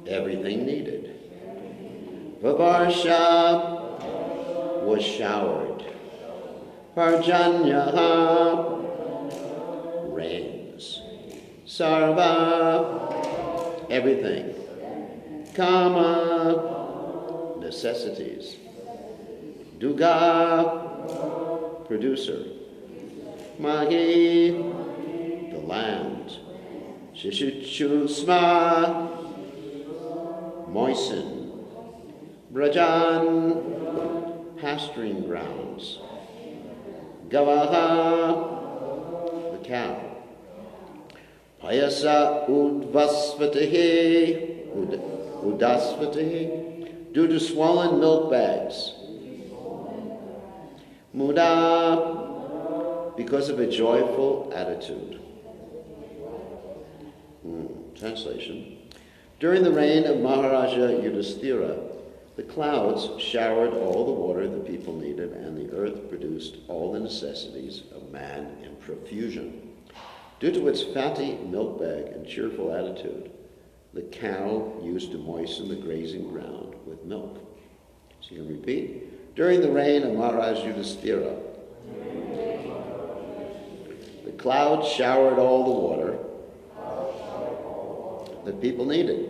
everything needed. Vavarsha was showered. Parjanyaha, rains. Sarva, everything. Kama, necessities. Duga, producer. Mahi, the land. Shishuchusma, moisten. Brajan, pasturing grounds. Gavaha, the cow. Payasa udvasvatahi, udasvatahi, due to swollen milk bags. Muda, because of a joyful attitude. Translation. During the reign of Maharaja Yudhisthira, the clouds showered all the water the people needed, and the earth produced all the necessities of man in profusion. Due to its fatty milk bag and cheerful attitude, the cow used to moisten the grazing ground with milk. So you can repeat. During the reign of Maharaj Yudhisthira, the clouds showered all the water that people needed,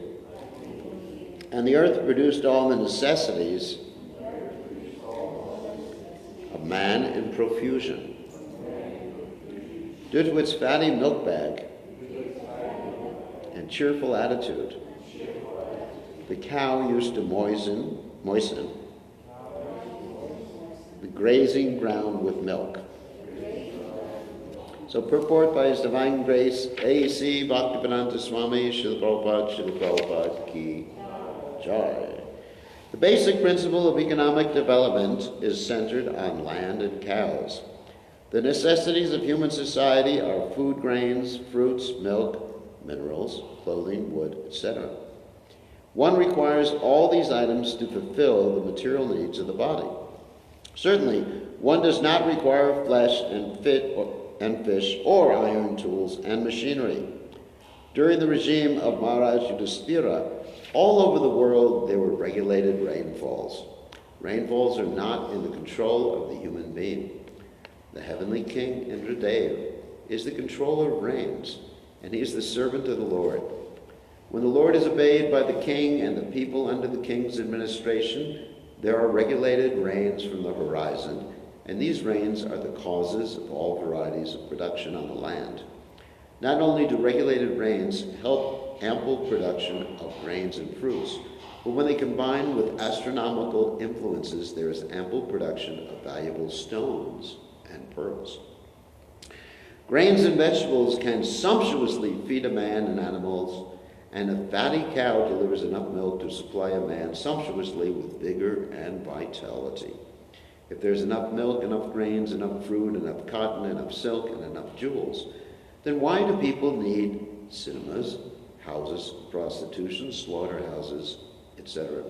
and the earth produced all the necessities of man in profusion. Due to its fatty milk bag and cheerful attitude, the cow used to moisten the grazing ground with milk. So purport by His Divine Grace, A.C. Bhaktivedanta Swami, Srila Prabhupada Ki Jai. The basic principle of economic development is centered on land and cows. The necessities of human society are food grains, fruits, milk, minerals, clothing, wood, etc. One requires all these items to fulfill the material needs of the body. Certainly, one does not require flesh and fish or iron tools and machinery. During the regime of Maharaj Yudhisthira, all over the world there were regulated rainfalls. Rainfalls are not in the control of the human being. The heavenly king, Indradev, is the controller of rains, and he is the servant of the Lord. When the Lord is obeyed by the king and the people under the king's administration, there are regulated rains from the horizon, and these rains are the causes of all varieties of production on the land. Not only do regulated rains help ample production of grains and fruits, but when they combine with astronomical influences, there is ample production of valuable stones and pearls. Grains and vegetables can sumptuously feed a man and animals, and a fatty cow delivers enough milk to supply a man sumptuously with vigor and vitality. If there's enough milk, enough grains, enough fruit, enough cotton, enough silk, and enough jewels, then why do people need cinemas, houses of prostitution, slaughterhouses, etc.?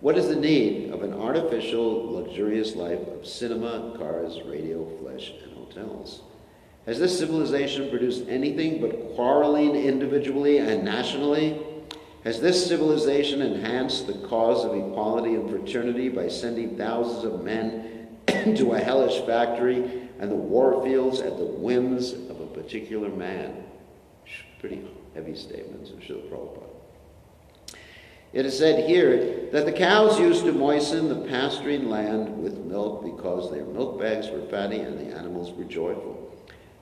What is the need of an artificial, luxurious life of cinema, cars, radio, flesh, and hotels? Has this civilization produced anything but quarreling individually and nationally? Has this civilization enhanced the cause of equality and fraternity by sending thousands of men into a hellish factory and the war fields at the whims of a particular man? Pretty heavy statements of Srila Prabhupada. It is said here that the cows used to moisten the pasturing land with milk because their milk bags were fatty and the animals were joyful.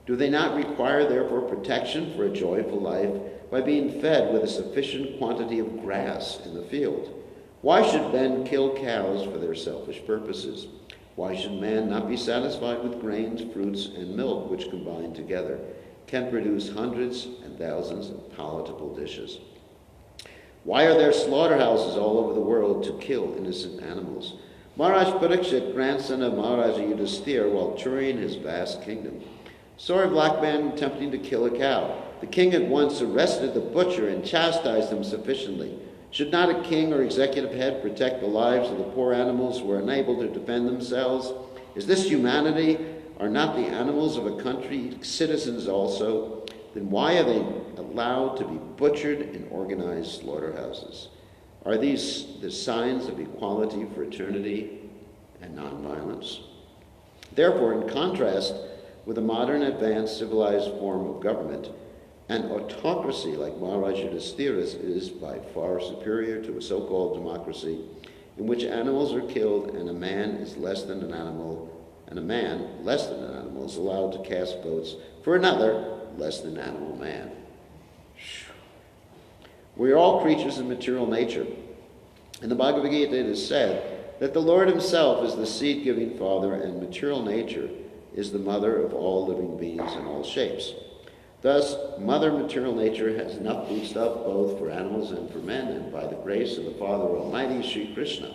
Do they not require, therefore, protection for a joyful life by being fed with a sufficient quantity of grass in the field? Why should men kill cows for their selfish purposes? Why should man not be satisfied with grains, fruits, and milk, which combined together can produce hundreds and thousands of palatable dishes? Why are there slaughterhouses all over the world to kill innocent animals? Maharaj Parikshit, grandson of Maharaja Yudhisthira, while touring his vast kingdom, saw a black man attempting to kill a cow. The king at once arrested the butcher and chastised him sufficiently. Should not a king or executive head protect the lives of the poor animals who are unable to defend themselves? Is this humanity? Are not the animals of a country citizens also? then why are they allowed to be butchered in organized slaughterhouses? Are these the signs of equality, fraternity, and nonviolence? Therefore, in contrast with a modern, advanced, civilized form of government, an autocracy like Maharaj Yudhishthira's is by far superior to a so-called democracy in which animals are killed and a man is less than an animal, and a man less than an animal is allowed to cast votes for another less than animal man. We are all creatures of material nature. In the Bhagavad Gita it is said that the Lord himself is the seed-giving Father, and material nature is the mother of all living beings in all shapes. Thus, Mother Material Nature has enough foodstuff both for animals and for men, and by the grace of the Father Almighty, Sri Krishna,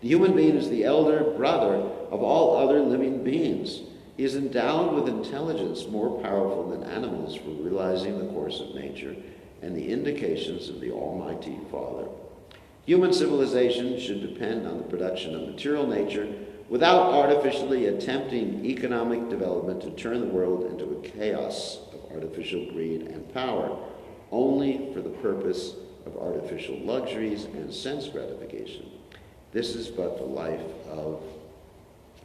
the human being is the elder brother of all other living beings. He is endowed with intelligence more powerful than animals for realizing the course of nature and the indications of the Almighty Father. Human civilization should depend on the production of material nature without artificially attempting economic development to turn the world into a chaos of artificial greed and power, only for the purpose of artificial luxuries and sense gratification. This is but the life of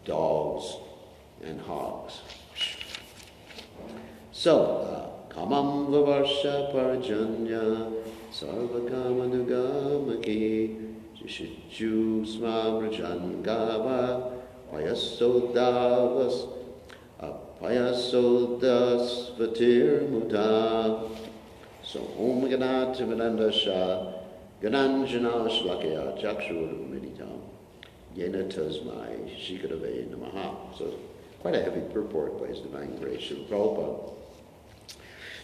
dogs and hogs. So, kamam vavarsha parjanya sarvakamanugam Shishu smamrajangava payasodas vatir muta. So Om Ganatimanandasha Gananjana Shlakya Chakshur Meditam Yena Tasmai Shikadave Namaha. So quite a heavy purport by His Divine Grace Srila Prabhupada.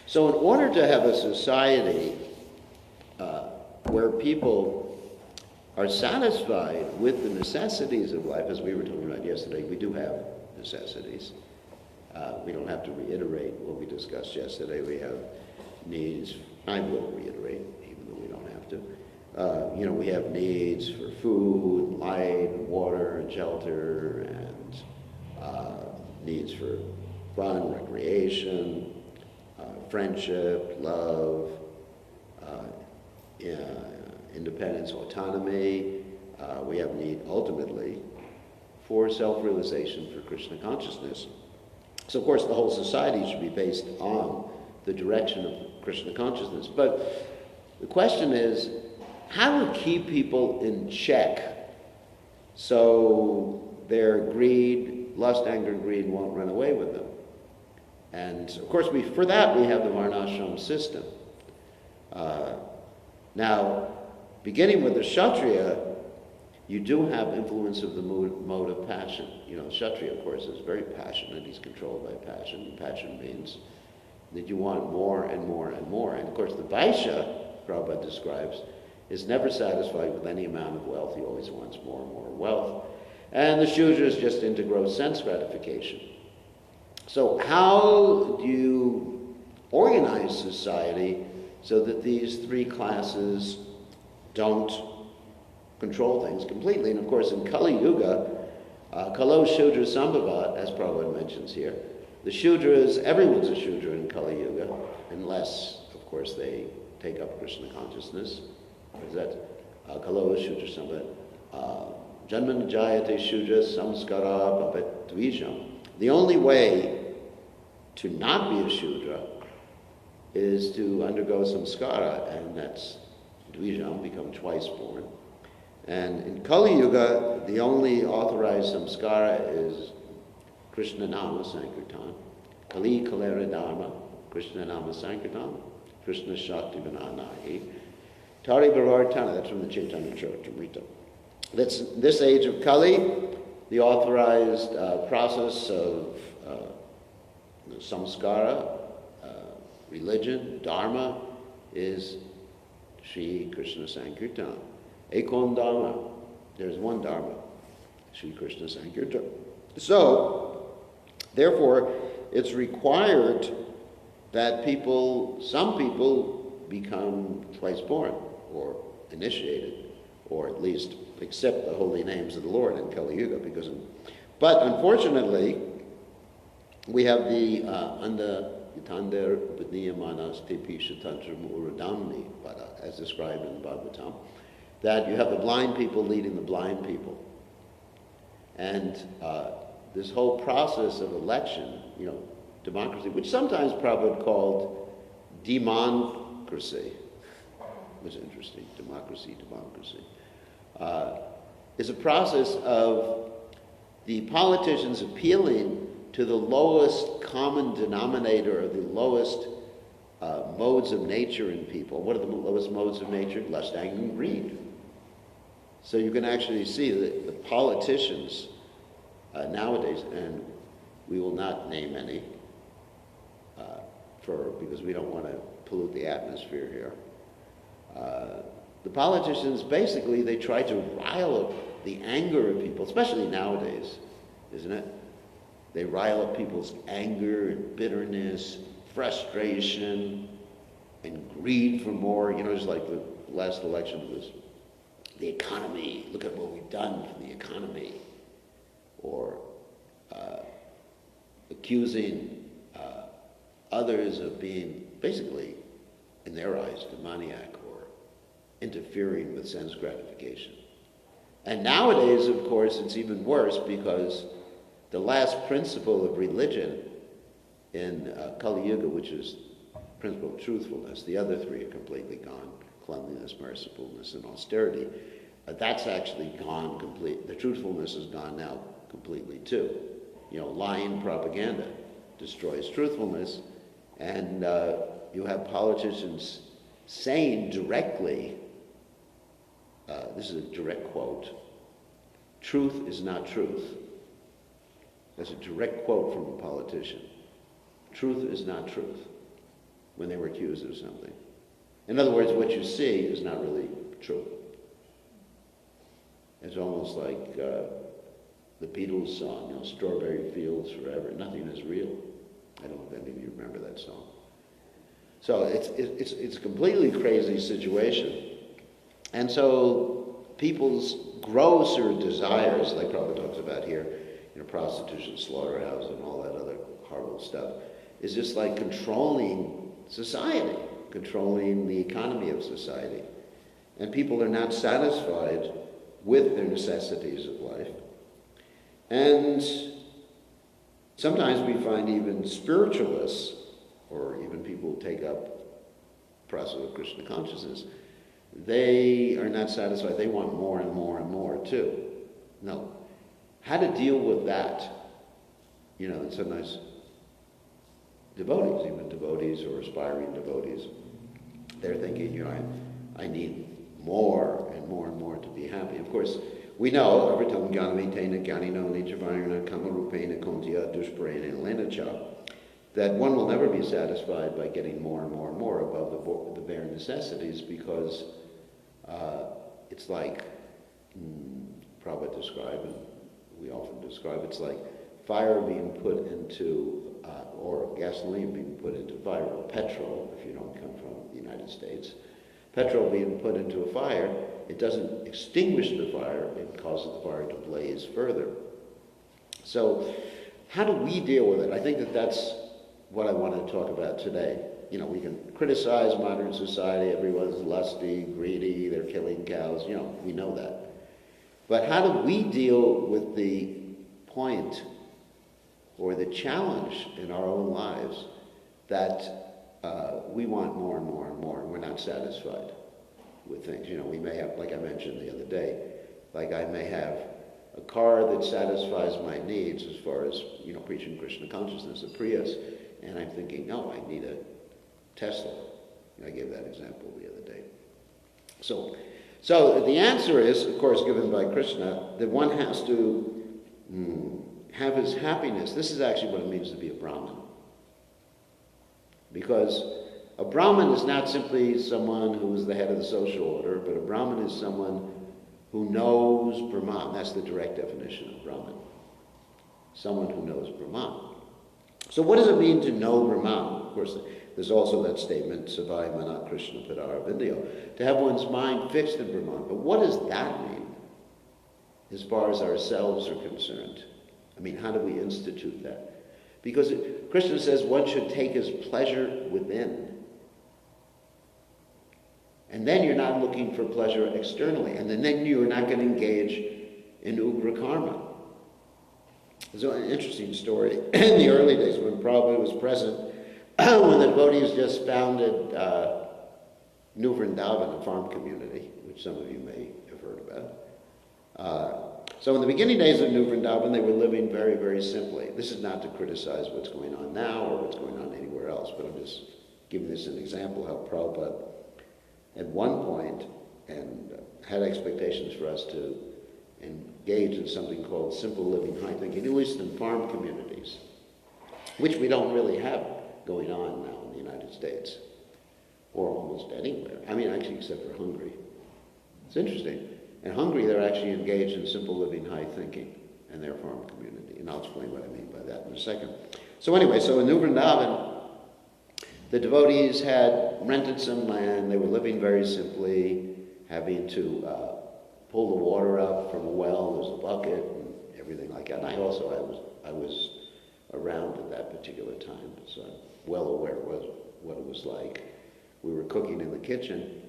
So in order to have a society where people are satisfied with the necessities of life, as we were talking about yesterday, we do have necessities. We don't have to reiterate what we discussed yesterday. We have needs. I will reiterate, even though we don't have to. We have needs for food, light, water, and shelter, and needs for fun, recreation, friendship, love, independence, autonomy. We have need, ultimately, for self-realization, for Krishna consciousness. So, of course, the whole society should be based on the direction of Krishna consciousness. But the question is, how to keep people in check so their greed, lust, anger, and greed won't run away with them? And, of course, for that we have the Varnasram system. Now, beginning with the Kshatriya, you do have influence of the mode of passion. Kshatriya, of course, is very passionate. He's controlled by passion. Passion means that you want more and more and more. And, of course, the Vaishya, Prabhupada describes, is never satisfied with any amount of wealth. He always wants more and more wealth. And the Shudra is just into gross sense gratification. So how do you organize society so that these three classes don't control things completely? And of course, in Kali Yuga, Kalo Shudra Sambhavat, as Prabhupada mentions here, the Shudras, everyone's a Shudra in Kali Yuga, unless, of course, they take up Krishna consciousness. What is that? Kalo Shudra Sambhavat. Janman Jayate Shudra Samskara Bhavat Dvijam. The only way to not be a Shudra is to undergo samskara, and that's Dvijam, become twice born. And in Kali Yuga, the only authorized samskara is Krishna Nama Sankirtan. Kali Kalera Dharma, Krishna Nama Sankirtan, Krishna Shakti Vinanahi. Tari Bharartana, that's from the Chaitanya Charitamrita. That's this age of Kali, the authorized process of samskara, religion, dharma, is Sri Krishna Sankirtan. Ekon Dharma, there's one dharma, Sri Krishna Sankirtan. So, therefore, it's required that some people become twice born, or initiated, or at least accept the holy names of the Lord in Kali Yuga. But unfortunately, We have the Anda Yitander Vidiyamanas Tepi Shatantram Uradamni Pada, as described in the Bhagavatam, that you have the blind people leading the blind people. And this whole process of election, democracy, which sometimes Prabhupada called democracy, which is interesting, democracy, is a process of the politicians appealing to the lowest common denominator, or the lowest modes of nature in people. What are the lowest modes of nature? Lust, anger, and greed. So you can actually see that the politicians nowadays, and we will not name any, because we don't want to pollute the atmosphere here. The politicians, basically, they try to rile up the anger of people, especially nowadays, isn't it? They rile up people's anger and bitterness, frustration, and greed for more. Just like the last election was the economy. Look at what we've done for the economy. Or accusing others of being, basically, in their eyes, demoniac or interfering with sense gratification. And nowadays, of course, it's even worse, because the last principle of religion in Kali Yuga, which is principle of truthfulness, the other three are completely gone: cleanliness, mercifulness, and austerity. That's actually gone completely. The truthfulness is gone now completely too. Lying propaganda destroys truthfulness, and you have politicians saying directly, this is a direct quote, "Truth is not truth." That's a direct quote from a politician. Truth is not truth, when they were accused of something. In other words, what you see is not really true. It's almost like the Beatles song, "Strawberry Fields Forever." Nothing is real. I don't know if any of you remember that song. So it's a completely crazy situation. And so people's grosser desires, like Prabhupada talks about here, prostitution, slaughterhouse, and all that other horrible stuff, is just like controlling society, controlling the economy of society. And people are not satisfied with their necessities of life. And sometimes we find even spiritualists, or even people who take up process of Krishna consciousness, they are not satisfied. They want more and more and more too. No. How to deal with that? And sometimes devotees, even devotees or aspiring devotees, they're thinking, I need more and more and more to be happy. Of course, we know, everytam jnanavitena jnanino nijavarana kamarupena kontya dushparena lenacha, that one will never be satisfied by getting more and more and more above the bare necessities, because it's like Prabhupada described, and we often describe, it's like fire being put into, or gasoline being put into fire, or petrol, if you don't come from the United States. Petrol being put into a fire, it doesn't extinguish the fire, it causes the fire to blaze further. So how do we deal with it? I think that's what I want to talk about today. We can criticize modern society, everyone's lusty, greedy, they're killing cows, we know that. But how do we deal with the point or the challenge in our own lives that we want more and more and more, and we're not satisfied with things? We may have, like I mentioned the other day, like I may have a car that satisfies my needs as far as, preaching Krishna consciousness, a Prius, and I'm thinking, no, I need a Tesla. I gave that example the other day. So the answer is, of course, given by Krishna, that one has to have his happiness. This is actually what it means to be a Brahmin. Because a Brahmin is not simply someone who is the head of the social order, but a Brahmin is someone who knows Brahman. That's the direct definition of Brahmin. Someone who knows Brahman. So what does it mean to know Brahman? Of course, there's also that statement, Savai Mana Krishna Padara Vindyo, to have one's mind fixed in Brahman. But what does that mean as far as ourselves are concerned? How do we institute that? Because Krishna says one should take his pleasure within. And then you're not looking for pleasure externally. And then you're not going to engage in ugra karma. There's an interesting story. In the early days when Prabhupada was present, when the devotees just founded New Vrindavan, a farm community, which some of you may have heard about. So in the beginning days of New Vrindavan, they were living very, very simply. This is not to criticize what's going on now or what's going on anywhere else, but I'm just giving this an example how Prabhupada at one point and had expectations for us to engage in something called simple living, high thinking, at least in farm communities, which we don't really have going on now in the United States, or almost anywhere. I mean, actually, except for Hungary. It's interesting. In Hungary, they're actually engaged in simple living, high thinking in their farm community, and I'll explain what I mean by that in a second. So anyway, so in New Vrindavan, the devotees had rented some land. They were living very simply, having to pull the water up from a well. There was a bucket and everything like that. And I was around at that particular time, so I'm well aware of what it was like. We were cooking in the kitchen,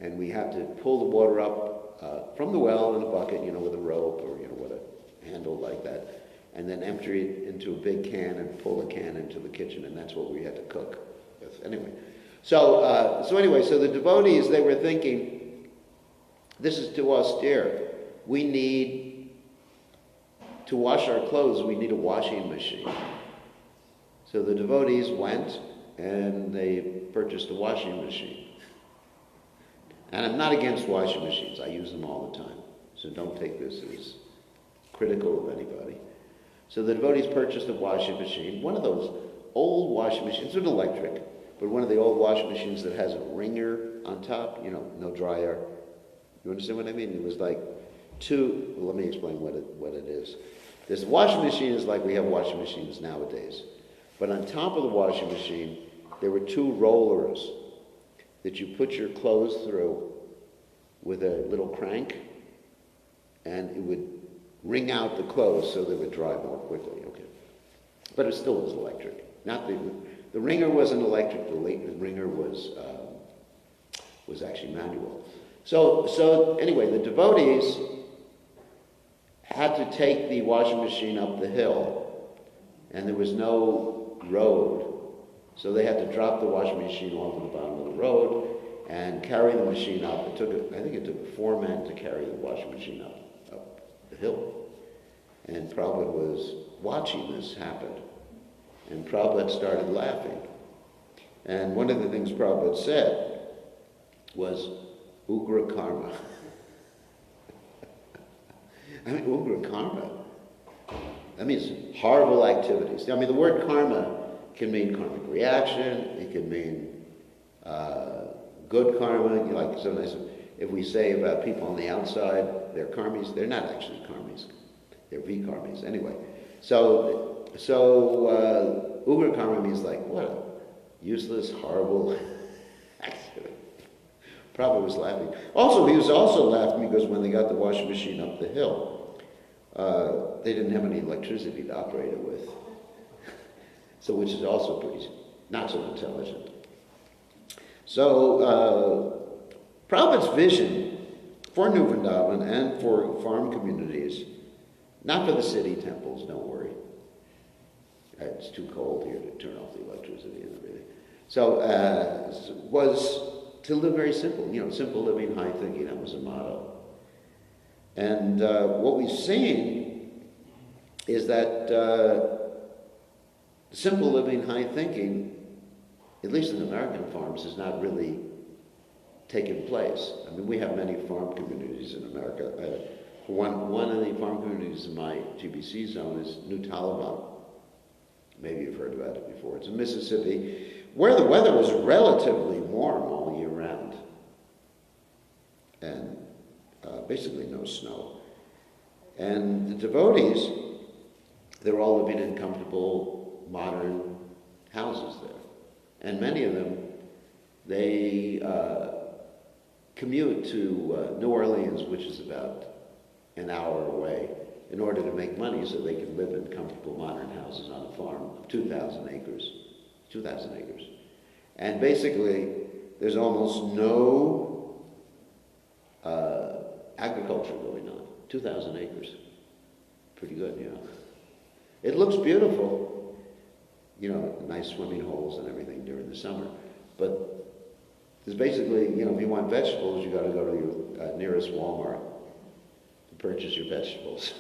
and we had to pull the water up from the well in a bucket, with a rope or, with a handle like that, and then empty it into a big can and pull the can into the kitchen, and that's what we had to cook with. Anyway, so the devotees, they were thinking, this is too austere. We need to wash our clothes. We need a washing machine. So the devotees went and they purchased a washing machine. And I'm not against washing machines. I use them all the time. So don't take this as critical of anybody. So the devotees purchased a washing machine, one of those old washing machines, it's an electric, but one of the old washing machines that has a wringer on top, no dryer. You understand what I mean? It was like let me explain what it is. This washing machine is like we have washing machines nowadays. But on top of the washing machine, there were two rollers that you put your clothes through with a little crank, and it would wring out the clothes so they would dry more quickly. Okay, but it still was electric. Not the wringer wasn't electric. The wringer was actually manual. So anyway, the devotees had to take the washing machine up the hill, and there was no road. So they had to drop the washing machine off at the bottom of the road and carry the machine up. I think it took 4 men to carry the washing machine up the hill. And Prabhupada was watching this happen. And Prabhupada started laughing. And one of the things Prabhupada said was, Ugra karma. I mean, Ugra karma. That means horrible activities. I mean, the word karma can mean karmic reaction. It can mean good karma. Like sometimes if we say about people on the outside, they're karmis, they're not actually karmis. They're vikarmis. Anyway, so ugra karma means like, what a useless, horrible accident. Prabhupada was laughing. Also, he was also laughing because when they got the washing machine up the hill, they didn't have any electricity to operate it with. So, which is also pretty, not so intelligent. So, Prabhupada's vision for New Vrindavan and for farm communities, not for the city temples, don't worry. It's too cold here to turn off the electricity and everything. So, was to live very simple, simple living, high thinking, that was a motto. And what we've seen is that simple living, high thinking, at least in American farms, has not really taken place. I mean, we have many farm communities in America. One of the farm communities in my GBC zone is New Taliban. Maybe you've heard about it before. It's in Mississippi, where the weather is relatively warm all year round. And basically no snow. And the devotees, they're all living in comfortable, modern houses there. And many of them, they commute to New Orleans, which is about an hour away, in order to make money so they can live in comfortable modern houses on a farm of 2,000 acres. 2,000 acres. And basically, there's almost no agriculture going on. 2,000 acres. Pretty good, you know. It looks beautiful, you know, nice swimming holes and everything during the summer. But there's basically, you know, if you want vegetables, you got to go to your nearest Walmart to purchase your vegetables.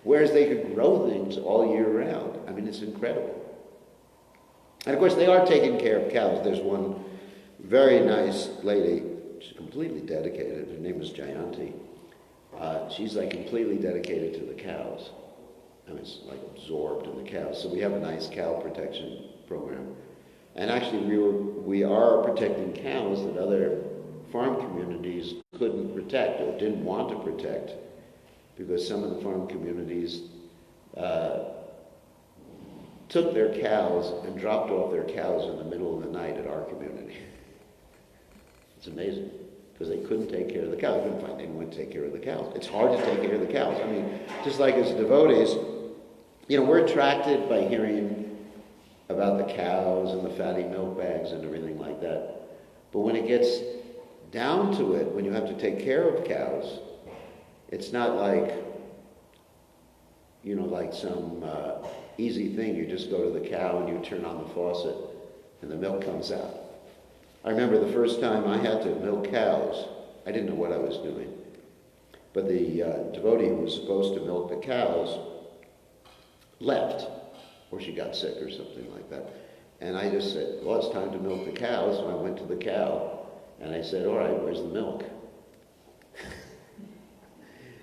Whereas they could grow things all year round. I mean, it's incredible. And of course, they are taking care of cows. There's one very nice lady, she's completely dedicated. Her name is Jayanti. She's like completely dedicated to the cows. I mean, it's like absorbed in the cows. So we have a nice cow protection program. And actually, we are protecting cows that other farm communities couldn't protect or didn't want to protect, because some of the farm communities took their cows and dropped off their cows in the middle of the night at our community. It's amazing, because they couldn't take care of the cows. They couldn't find anyone to take care of the cows. It's hard to take care of the cows. I mean, just like as devotees, you know, we're attracted by hearing about the cows and the fatty milk bags and everything like that. But when it gets down to it, when you have to take care of cows, it's not like, you know, like some easy thing. You just go to the cow and you turn on the faucet and the milk comes out. I remember the first time I had to milk cows, I didn't know what I was doing. But the devotee who was supposed to milk the cows left, or she got sick or something like that. And I just said, well, it's time to milk the cows. And I went to the cow and I said, all right, where's the milk?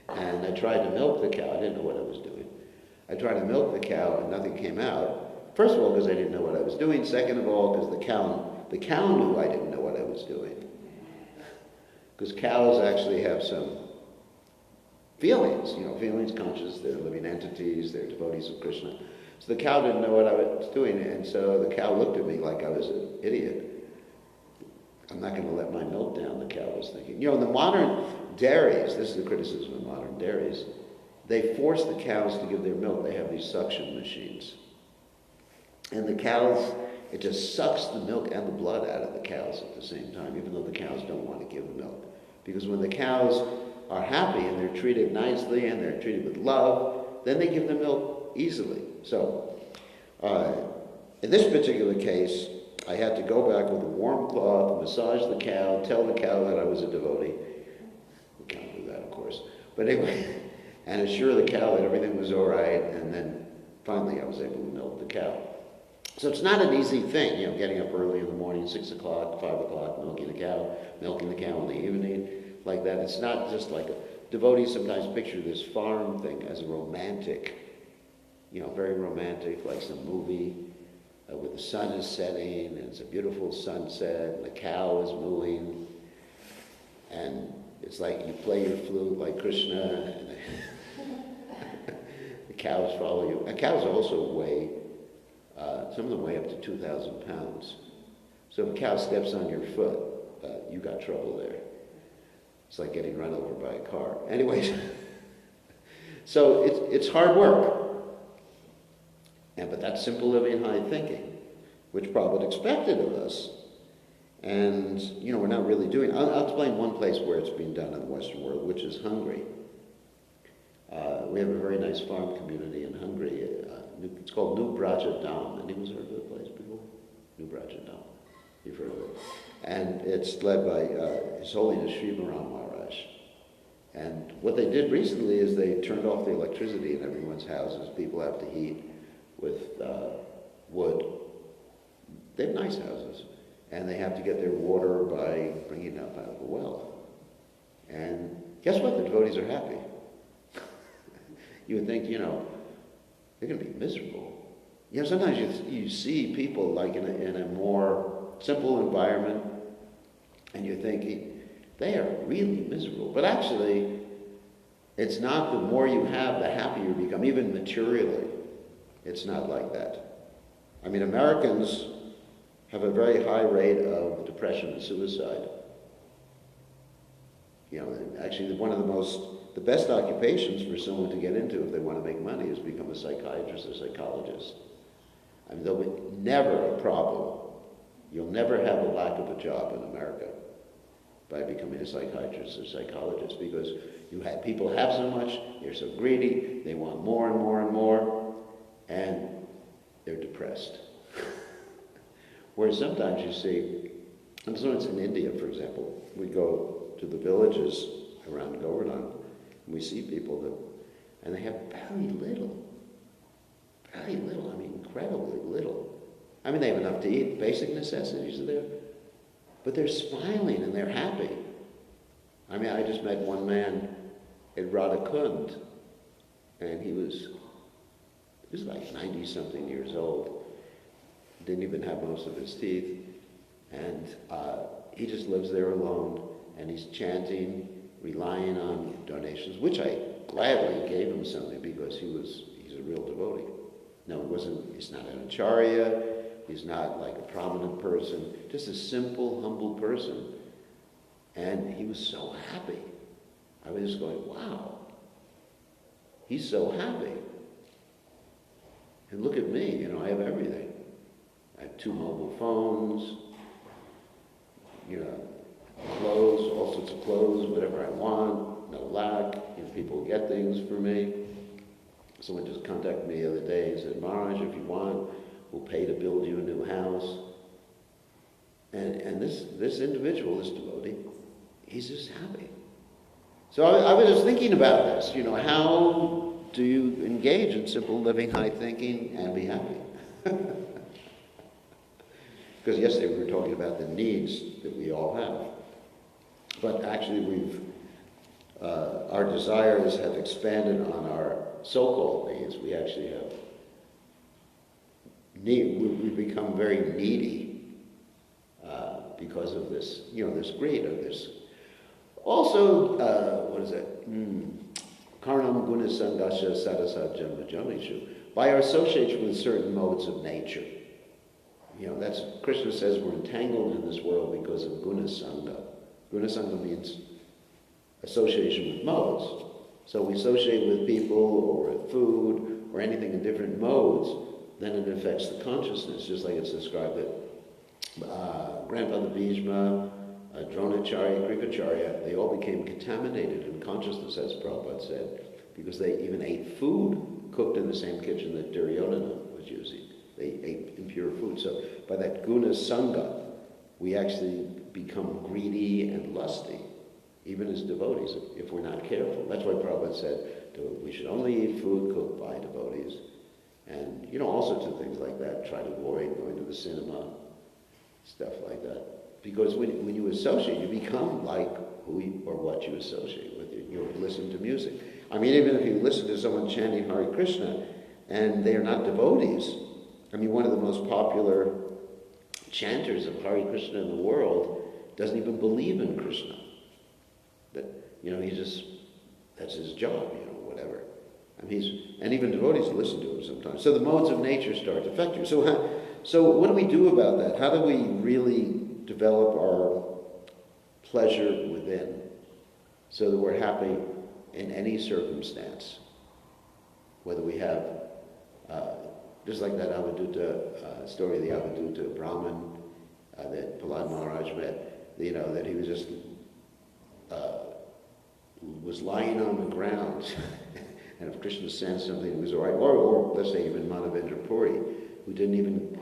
And I tried to milk the cow. I didn't know what I was doing. I tried to milk the cow and nothing came out. First of all, because I didn't know what I was doing. Second of all, because the cow knew I didn't know what I was doing. Because cows actually have some feelings, you know, feelings conscious. They're living entities. They're devotees of Krishna. So the cow didn't know what I was doing, and so the cow looked at me like I was an idiot. I'm not going to let my milk down, the cow was thinking. You know, in the modern dairies, this is the criticism of modern dairies, they force the cows to give their milk. They have these suction machines. And the cows, it just sucks the milk and the blood out of the cows at the same time, even though the cows don't want to give the milk. Because when the cows are happy and they're treated nicely and they're treated with love, then they give the milk easily. So, in this particular case, I had to go back with a warm cloth, massage the cow, tell the cow that I was a devotee. We can't do that, of course. But anyway, and assure the cow that everything was all right, and then finally I was able to milk the cow. So it's not an easy thing, you know, getting up early in the morning, 6 o'clock, 5 o'clock, milking the cow in the evening, like that. It's not just like devotees sometimes picture this farm thing as a romantic, you know, very romantic, like some movie where the sun is setting and it's a beautiful sunset and the cow is mooing and it's like you play your flute like Krishna and the cows follow you. And cows also weigh, some of them weigh up to 2,000 pounds. So if a cow steps on your foot, you got trouble there. It's like getting run over by a car. Anyways, so it's hard work. But that's simple living, high thinking, which Prabhupada expected of us. And, you know, we're not really doing. I'll explain one place where it's being done in the Western world, which is Hungary. We have a very nice farm community in Hungary. It's called New Braja Dam. Anyone's heard of the place before? New Braja Dam. You've heard of it. And it's led by His Holiness Sri Maran Maharaj. And what they did recently is they turned off the electricity in everyone's houses. People have to heat with wood. They have nice houses. And they have to get their water by bringing it up out of a well. And guess what? The devotees are happy. You would think, you know, they're going to be miserable. You know, sometimes you see people like in a more simple environment, and you're thinking, they are really miserable. But actually, it's not the more you have, the happier you become, even materially. It's not like that. I mean, Americans have a very high rate of depression and suicide. Actually, one of the best occupations for someone to get into if they want to make money is become a psychiatrist or psychologist. I mean, there'll be never a problem. You'll never have a lack of a job in America by becoming a psychiatrist or psychologist, because people have so much, they're so greedy, they want more and more and more, and they're depressed. Whereas sometimes you see, and so it's in India, for example, we go to the villages around Govardhan, and we see people and they have very little, I mean incredibly little. I mean, they have enough to eat, basic necessities are there, but they're smiling and they're happy. I mean, I just met one man at Radhakund, and he was like 90-something years old, didn't even have most of his teeth, and he just lives there alone, and he's chanting, relying on donations, which I gladly gave him something because he's a real devotee. No, he's not an acharya, he's not like a prominent person, just a simple, humble person. And he was so happy. I was just going, wow, he's so happy. And look at me, I have everything. I have 2 mobile phones, clothes, all sorts of clothes, whatever I want, no lack. People get things for me. Someone just contacted me the other day and said, Maharaj, if you want, we'll pay to build you a new house. And this individual, this devotee, he's just happy. So I was just thinking about this, how do you engage in simple living, high thinking, and be happy? Because yesterday we were talking about the needs that we all have. But actually our desires have expanded on our so-called needs. We actually have we've become very needy because of this, this greed, of this. Also, what is that? Karnam guna sangasha sadasat jamishu. By our association with certain modes of nature. That's, Krishna says we're entangled in this world because of guna sangha. Guna sangha means association with modes. So we associate with people or with food or anything in different modes, then it affects the consciousness, just like it's described that Grandfather Bhishma, Dronacharya, Kripacharya, they all became contaminated in consciousness, as Prabhupada said, because they even ate food cooked in the same kitchen that Duryodhana was using. They ate impure food. So by that guna sangha, we actually become greedy and lusty, even as devotees, if we're not careful. That's why Prabhupada said we should only eat food cooked by devotees. And, all sorts of things like that. Try to avoid going to the cinema, stuff like that. Because when you associate, you become like who or what you associate with. You listen to music. I mean, even if you listen to someone chanting Hare Krishna and they are not devotees, I mean, one of the most popular chanters of Hare Krishna in the world doesn't even believe in Krishna. That, that's his job, whatever. I mean, and even devotees listen to him sometimes. So the modes of nature start to affect you. So what do we do about that? How do we really develop our pleasure within so that we're happy in any circumstance? Whether we have, just like that Avadhuta story of the Avadhuta Brahmin that Prahlad Maharaj met, that he was just was lying on the ground. And if Krishna sent something, it was all right. Or let's say even Madhavendra Puri, who didn't even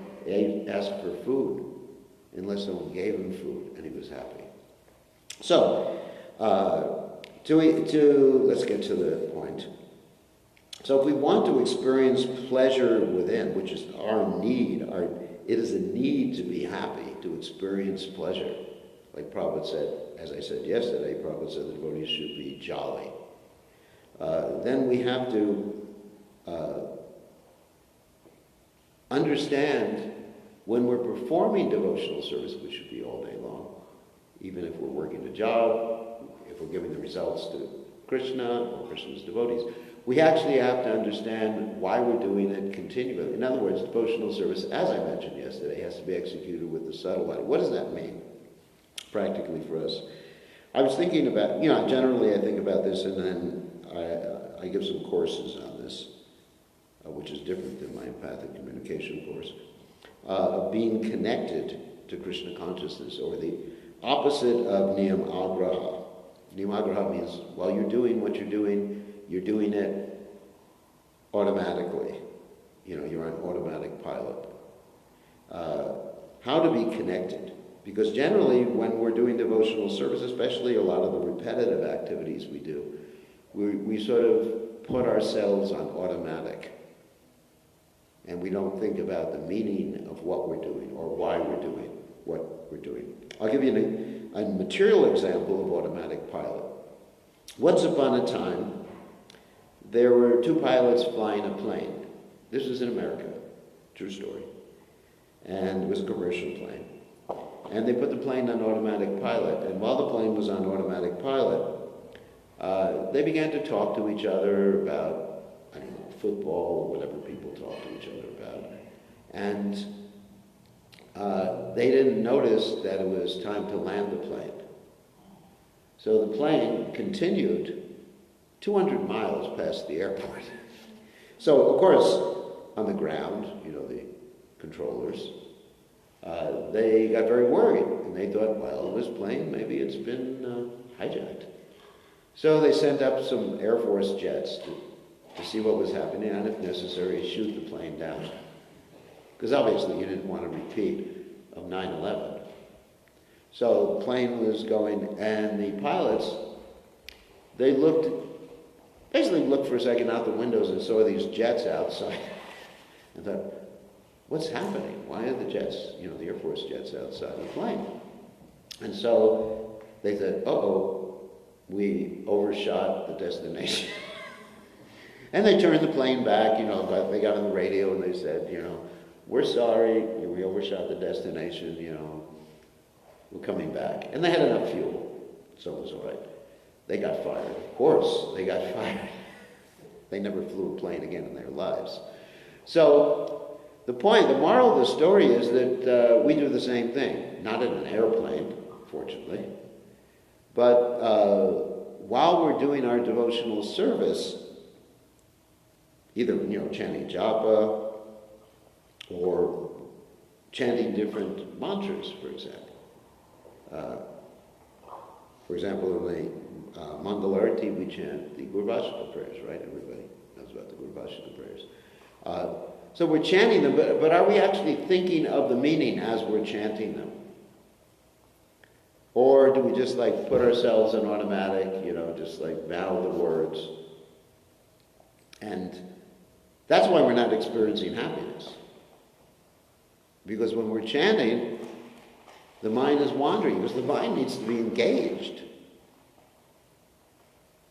ask for food unless someone gave him food, and he was happy. So, let's get to the point. So if we want to experience pleasure within, which is our need, it is a need to be happy, to experience pleasure. Like Prabhupada said, as I said yesterday, Prabhupada said the devotees should be jolly. Then we have to understand when we're performing devotional service, which should be all day long, even if we're working a job, if we're giving the results to Krishna or Krishna's devotees, we actually have to understand why we're doing it continually. In other words, devotional service, as I mentioned yesterday, has to be executed with the subtle light. What does that mean practically for us? I was thinking about, generally I think about this, and then I give some courses on this, which is different than my empathic communication course, of being connected to Krishna consciousness, or the opposite of niyam agraha. Niyam agraha means while you're doing what you're doing it automatically. You're on automatic pilot. How to be connected. Because generally, when we're doing devotional service, especially a lot of the repetitive activities we do, we sort of put ourselves on automatic. And we don't think about the meaning of what we're doing or why we're doing what we're doing. I'll give you a material example of automatic pilot. Once upon a time, there were two pilots flying a plane. This was in America, true story. And it was a commercial plane. And they put the plane on automatic pilot. And while the plane was on automatic pilot, they began to talk to each other about, football or whatever people talk to each other about. And they didn't notice that it was time to land the plane. So the plane continued 200 miles past the airport. So, of course, on the ground, the controllers, they got very worried, and they thought, well, this plane, maybe it's been hijacked. So they sent up some Air Force jets to see what was happening, and if necessary, shoot the plane down. Because obviously you didn't want a repeat of 9/11. So the plane was going, and the pilots, they basically looked for a second out the windows and saw these jets outside and thought, what's happening? Why are the jets, the Air Force jets outside the plane? And so they said, we overshot the destination. And they turned the plane back, they got on the radio and they said, we're sorry, we overshot the destination, we're coming back. And they had enough fuel, so it was all right. They got fired. Of course, they got fired. They never flew a plane again in their lives. So the moral of the story is that we do the same thing. Not in an airplane, fortunately. But while we're doing our devotional service, either, chanting japa or chanting different mantras, for example. For example, in the Mangalarti, we chant the Gurvashika prayers, right? Everybody knows about the Gurvashika prayers. So we're chanting them, but are we actually thinking of the meaning as we're chanting them? Or do we just put ourselves in automatic, just mouth the words? And that's why we're not experiencing happiness. Because when we're chanting, the mind is wandering, because the mind needs to be engaged.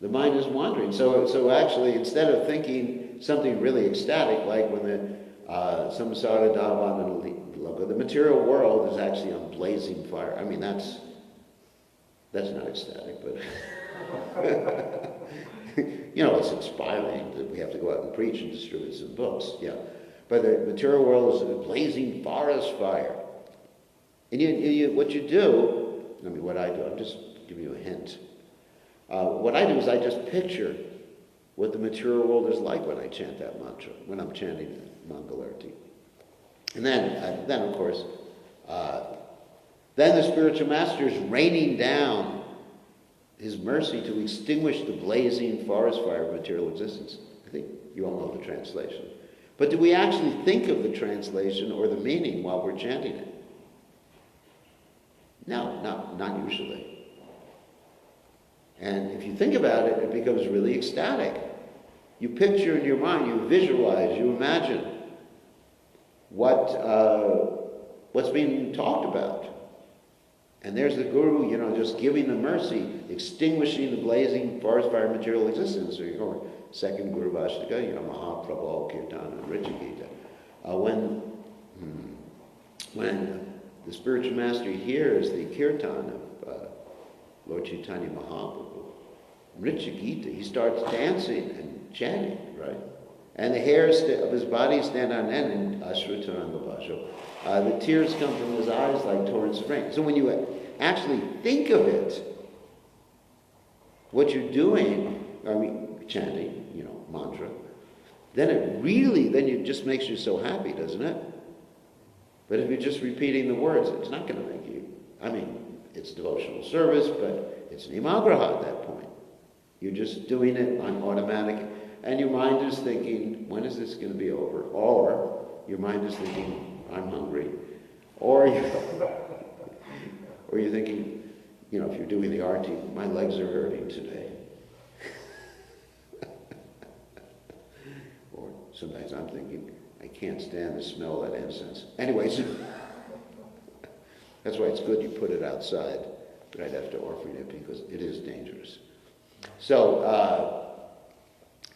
The mind is wandering. So actually, instead of thinking something really ecstatic, like when the samsara dhavan logo, the material world is actually on blazing fire. I mean, that's not ecstatic, but it's inspiring that we have to go out and preach and distribute some books. Yeah, but the material world is a blazing forest fire. And what you do, what I do, I'm just giving you a hint. What I do is I just picture what the material world is like when I chant that mantra, when I'm chanting Mangalarti. And then of course, then the spiritual master is raining down his mercy to extinguish the blazing forest fire of material existence. I think you all know the translation. But do we actually think of the translation or the meaning while we're chanting it? No, not usually. And if you think about it, it becomes really ecstatic. You picture in your mind, you visualize, you imagine what's being talked about. And there's the Guru, just giving the mercy, extinguishing the blazing forest fire of material existence. So you go second Guru Vashtaka, Mahaprabhu, Kirtana, and Richagita. When the spiritual master hears the kirtan of Lord Chaitanya Mahaprabhu, Richagita, he starts dancing and chanting, right? And the hairs of his body stand on end in Ashrutaranga Bhasho. The tears come from his eyes like torrents of rain. So when you actually think of it, what you're doing, I mean, chanting, mantra, then it just makes you so happy, doesn't it? But if you're just repeating the words, it's not going to make you, it's devotional service, but it's nimagraha at that point. You're just doing it on automatic, and your mind is thinking, when is this going to be over? Or your mind is thinking, I'm hungry. Or you're thinking, if you're doing the arti, my legs are hurting today. Or sometimes I'm thinking, I can't stand the smell of that incense. Anyways, that's why it's good you put it outside right after offering it, because it is dangerous. So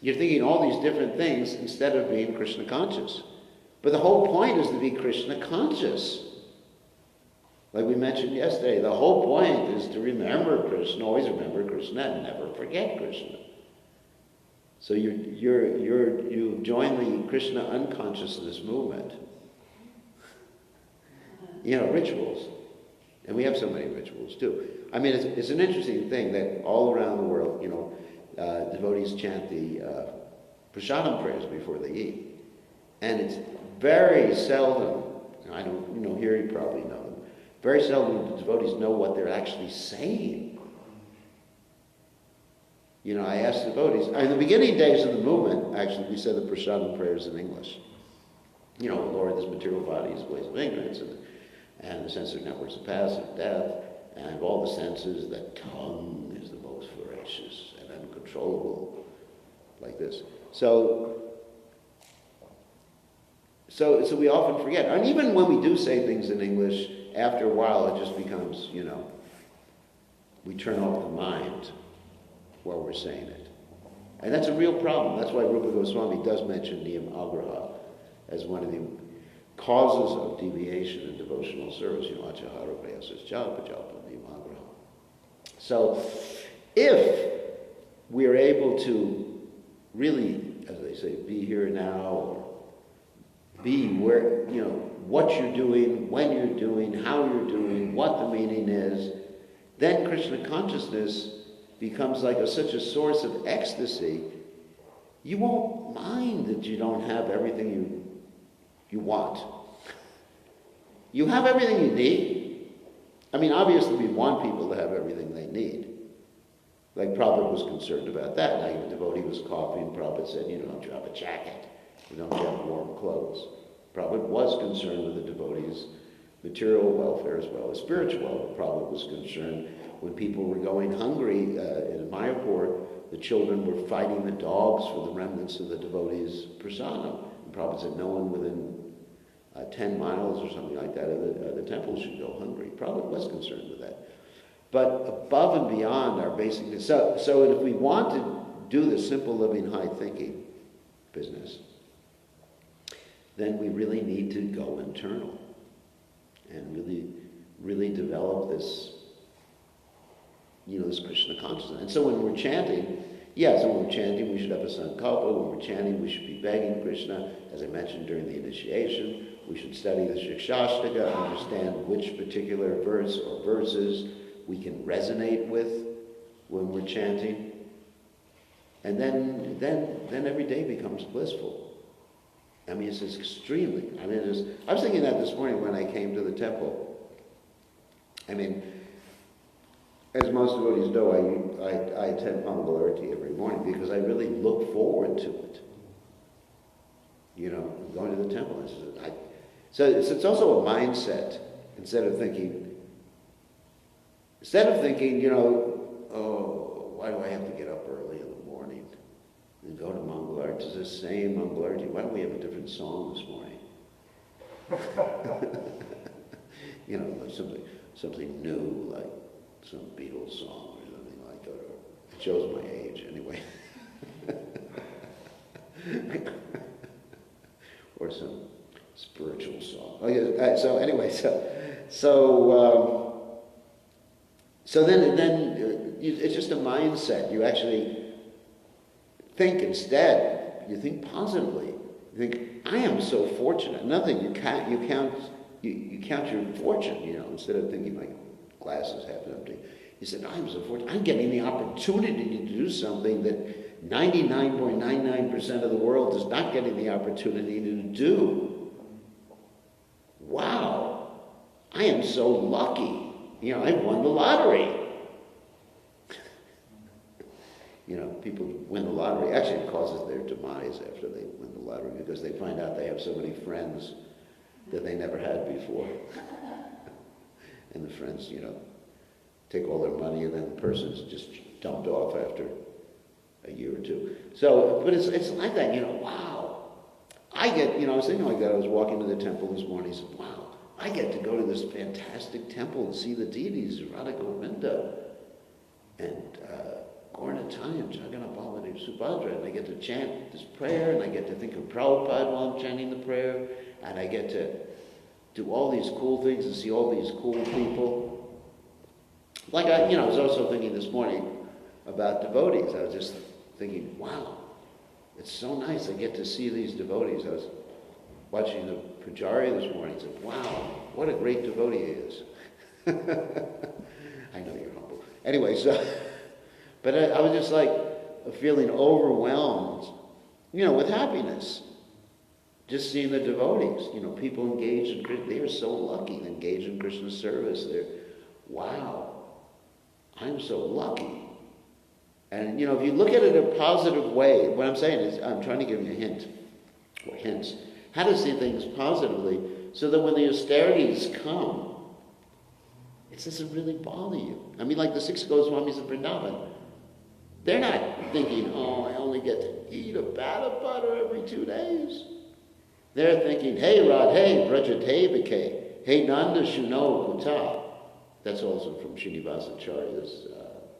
you're thinking all these different things instead of being Krishna conscious. But the whole point is to be Krishna conscious. Like we mentioned yesterday, the whole point is to remember Krishna, always remember Krishna, and never forget Krishna. So you join the Krishna unconsciousness movement. Rituals. And we have so many rituals too. It's an interesting thing that all around the world, devotees chant the prasadam prayers before they eat. And it's very seldom, I don't, here you probably know them, very seldom the devotees know what they're actually saying. I asked devotees, in the beginning days of the movement, actually, we said the prasadam prayers in English. Lord, this material body is a place of ignorance, and the sensory networks of past and death, and of all the senses, the tongue is the most voracious and uncontrollable, like this. So we often forget. And even when we do say things in English, after a while it just becomes, we turn off the mind while we're saying it. And that's a real problem. That's why Rupa Goswami does mention niyam agraha as one of the causes of deviation in devotional service. Achahara prayasas jalpa jalpa niyam agraha. So if we are able to really, as they say, be here now, or be where, what you're doing, when you're doing, how you're doing, what the meaning is, then Krishna consciousness becomes like such a source of ecstasy. You won't mind that you don't have everything you want. You have everything you need. Obviously we want people to have everything they need. Like Prabhupada was concerned about that. Now, a devotee was coughing. Prabhupada said, don't you have a jacket? Don't you have warm clothes? Prabhupada was concerned with the devotees' material welfare as well as spiritual. Prabhupada was concerned when people were going hungry in Mayapur, the children were fighting the dogs for the remnants of the devotees' prasadam. And Prabhupada said no one within 10 miles or something like that of the temple should go hungry. Prabhupada was concerned with that. But above and beyond our basic needs. So if we want to do the simple living, high thinking business, then we really need to go internal and really develop this, this Krishna consciousness. And so when we're chanting, we should have a sankalpa. When we're chanting, we should be begging Krishna. As I mentioned during the initiation, we should study the Shikshashtaka, understand which particular verse or verses we can resonate with when we're chanting. And then every day becomes blissful. It's just extremely. I was thinking that this morning when I came to the temple. As most devotees know, I attend Mangalarti every morning because I really look forward to it. Going to the temple. So it's also a mindset. Instead of thinking, oh, why do I have to get up early in the morning and go to Mangalarti? It's the same Mangalarti. Why don't we have a different song this morning? Something new, like some Beatles song or something like that. Or it shows my age anyway. Or some spiritual song. So then it's just a mindset. You actually think instead. You think positively. You think, I am so fortunate. Nothing. You count your fortune. Instead of thinking like glass is half empty. He said, I'm so fortunate. I'm getting the opportunity to do something that 99.99% of the world is not getting the opportunity to do. Wow, I am so lucky. I've won the lottery. People win the lottery. Actually, it causes their demise after they win the lottery because they find out they have so many friends that they never had before. And the friends, take all their money, and then the person's just dumped off after a year or two. So, but it's like that, wow. I get, I was thinking like that. I was walking to the temple this morning. I said, wow, I get to go to this fantastic temple and see the deities, Radha Govinda and Gaura-Nitai and Jagannath Baladev Subhadra, and I get to chant this prayer, and I get to think of Prabhupada while I'm chanting the prayer, and I get to do all these cool things and see all these cool people. Like I was also thinking this morning about devotees. I was just thinking, wow, it's so nice I get to see these devotees. I was watching the Pujari this morning and said, wow, what a great devotee he is. I know you're humble. Anyway, but I was just like feeling overwhelmed, with happiness. Just seeing the devotees, people engaged in Krishna. They are so lucky to engage in Krishna service. Wow, I'm so lucky. And, if you look at it in a positive way, what I'm saying is, I'm trying to give you a hint, or hints, how to see things positively, so that when the austerities come, it doesn't really bother you. I mean, like the 6 Goswamis of Vrindavan, they're not thinking, oh, I only get to eat a bat of butter every 2 days. They're thinking, hey Radhe, Brajatevike, hey Nanda Shuno Kuta. That's also from Srinivasacharya's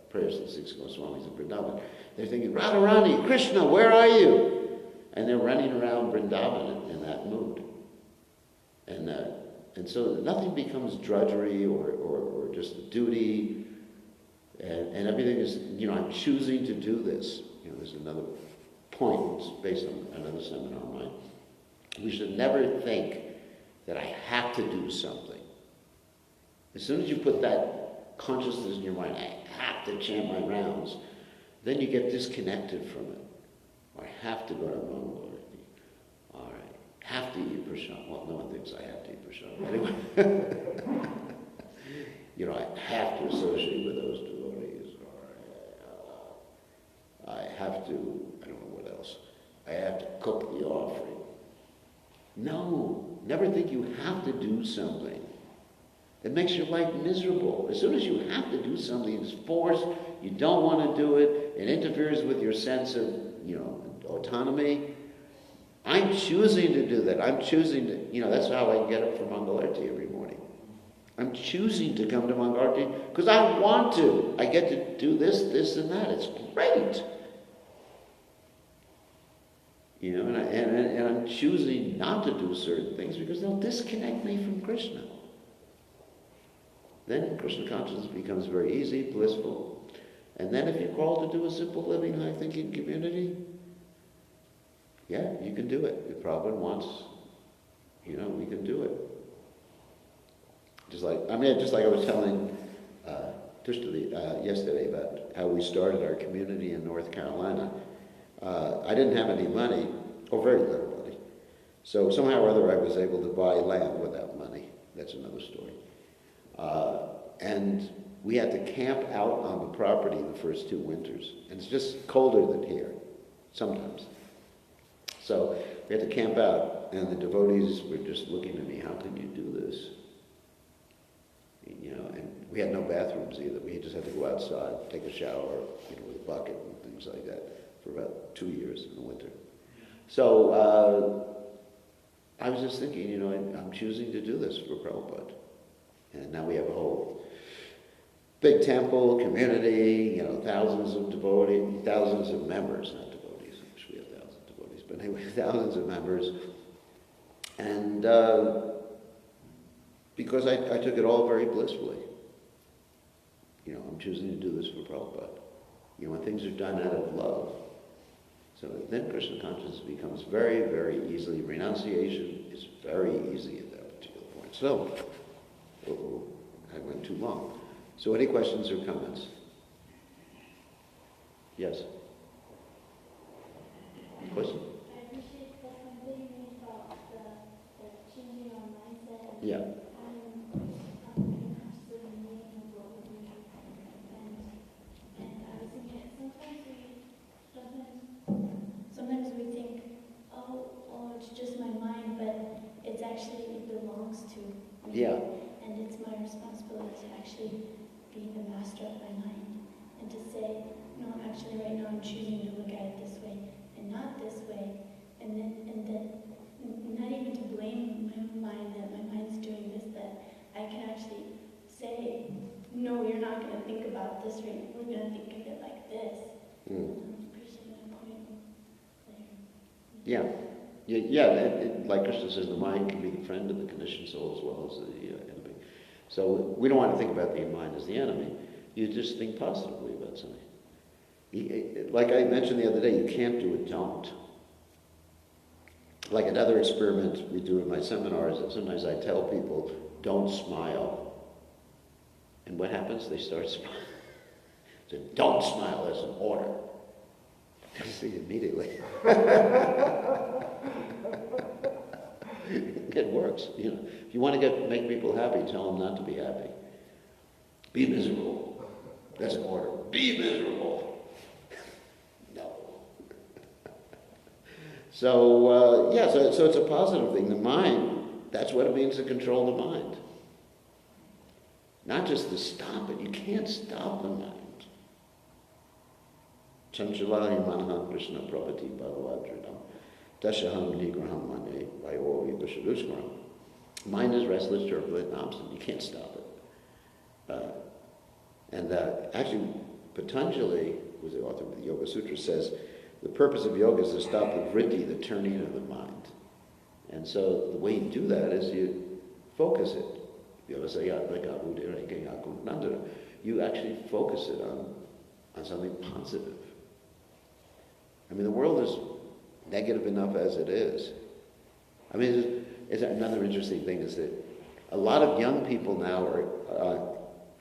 prayers to the 6 Goswamis of Vrindavan. They're thinking, Radharani, Krishna, where are you? And they're running around Vrindavan in that mood. And so nothing becomes drudgery or just duty. And everything is, I'm choosing to do this. There's another point, it's based on another seminar of mine. We should never think that I have to do something. As soon as you put that consciousness in your mind, I have to chant my rounds, then you get disconnected from it. Or I have to go to Mongol. All right, have to eat prashad. Well, no one thinks I have to eat prashad. Anyway, I have to associate with those devotees. Or I have to, I don't know what else. I have to cook the offering. No, never think you have to do something that makes your life miserable. As soon as you have to do something, it's forced, you don't want to do it, it interferes with your sense of, autonomy. I'm choosing to do that. I'm choosing to, that's how I get up for Mangalarti every morning. I'm choosing to come to Mangalarti because I want to. I get to do this, and that. It's great. And I'm choosing not to do certain things because they'll disconnect me from Krishna. Then Krishna consciousness becomes very easy, blissful. And then if you're called to do a simple living, high-thinking community, yeah, you can do it. If Prabhupada wants, we can do it. Just like I was telling yesterday about how we started our community in North Carolina. I didn't have any money, or very little money. So somehow or other I was able to buy land without money. That's another story. And we had to camp out on the property the first 2 winters. And it's just colder than here, sometimes. So we had to camp out, and the devotees were just looking at me, how can you do this? And we had no bathrooms either. We just had to go outside, take a shower, with a bucket and things like that for about 2 years in the winter. So I was just thinking, I'm choosing to do this for Prabhupada. And now we have a whole big temple, community, thousands of devotees, thousands of members, not devotees, actually we have thousands of devotees, but anyway, thousands of members. And because I took it all very blissfully. I'm choosing to do this for Prabhupada. When things are done out of love. So then Krishna consciousness becomes very, very easily, renunciation is very easy at that particular point. So, I went too long. So any questions or comments? Yes? Question? I appreciate the point that you made about the changing our mindset and Yeah. having consciously the meaning of what we're doing. And I was thinking sometimes we think, oh, it's just my mind, but it's actually, it belongs to me. Yeah. And it's my responsibility to actually be the master of my mind and to say, no, actually right now I'm choosing to look at it this way and not this way, and then not even to blame my mind that my mind's doing this, that I can actually say, no, you're not going to think about this right, we're going to think of it like this. Appreciate that point there. Yeah. Yeah, like Krishna says, the mind can be the friend of the conditioned soul as well as the enemy. So we don't want to think about the mind as the enemy. You just think positively about something. Like I mentioned the other day, you can't do it, don't. Like another experiment we do in my seminars, that sometimes I tell people, don't smile. And what happens? They start smiling. So don't smile as an order. See, immediately. It works. You know, if you want to make people happy, tell them not to be happy. Be miserable. That's an order. Be miserable. No. So it's a positive thing. The mind, that's what it means to control the mind. Not just to stop it. You can't stop the mind. Chanchalahi manaham Krishna prabhati bhavavadridam dashaham nigraham mane vayo yugashadusmaram. Mind is restless, turbulent, and obstinate. You can't stop it. Actually, Patanjali, who's the author of the Yoga Sutra, says the purpose of yoga is to stop the vritti, the turning of the mind. And so the way you do that is you focus it. You actually focus it on something positive. I mean, the world is negative enough as it is. I mean, it's another interesting thing is that a lot of young people now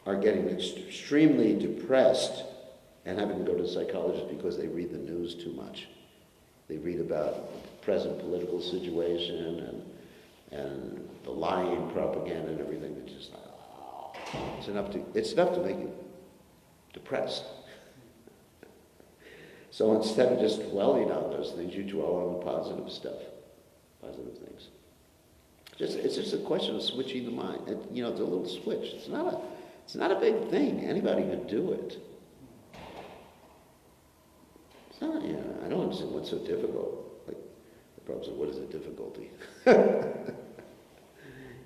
are getting extremely depressed and having to go to a psychologist because they read the news too much. They read about the present political situation and the lying propaganda and everything. It's just like, it's enough to make you depressed. So instead of just dwelling on those things, you dwell on the positive stuff, positive things. It's just a question of switching the mind. It's a little switch. It's not a big thing. Anybody can do it. It's not. I don't understand what's so difficult. Like the Prabhupada said, what is the difficulty?